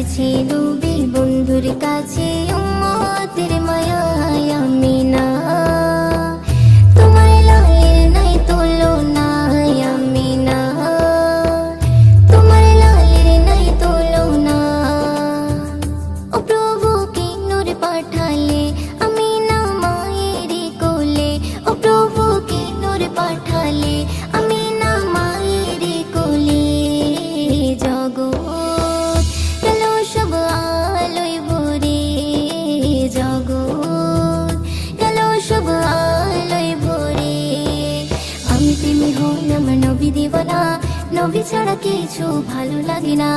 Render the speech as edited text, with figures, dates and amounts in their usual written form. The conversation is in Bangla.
আসিছে নবী বন্ধুর কাছে উম্মতের মায়ায় আমিনা। তোমার লালের নাই তুলনা আমিনা, তোমার লালের নাই তুলনা। ও প্রভু কি নূর পাঠালে আমিনা মায়ের কোলে, ও প্রভু কি নূর পাঠালে আমিনা মায়ের কোলে। জগৎ গেল সব আলোয় ভরে, জগৎ গেল সব আলোয় ভরে। আমি প্রেমী হই আমার নবী দিবানা, নবী ছাড়া কিছু ভালো লাগে না।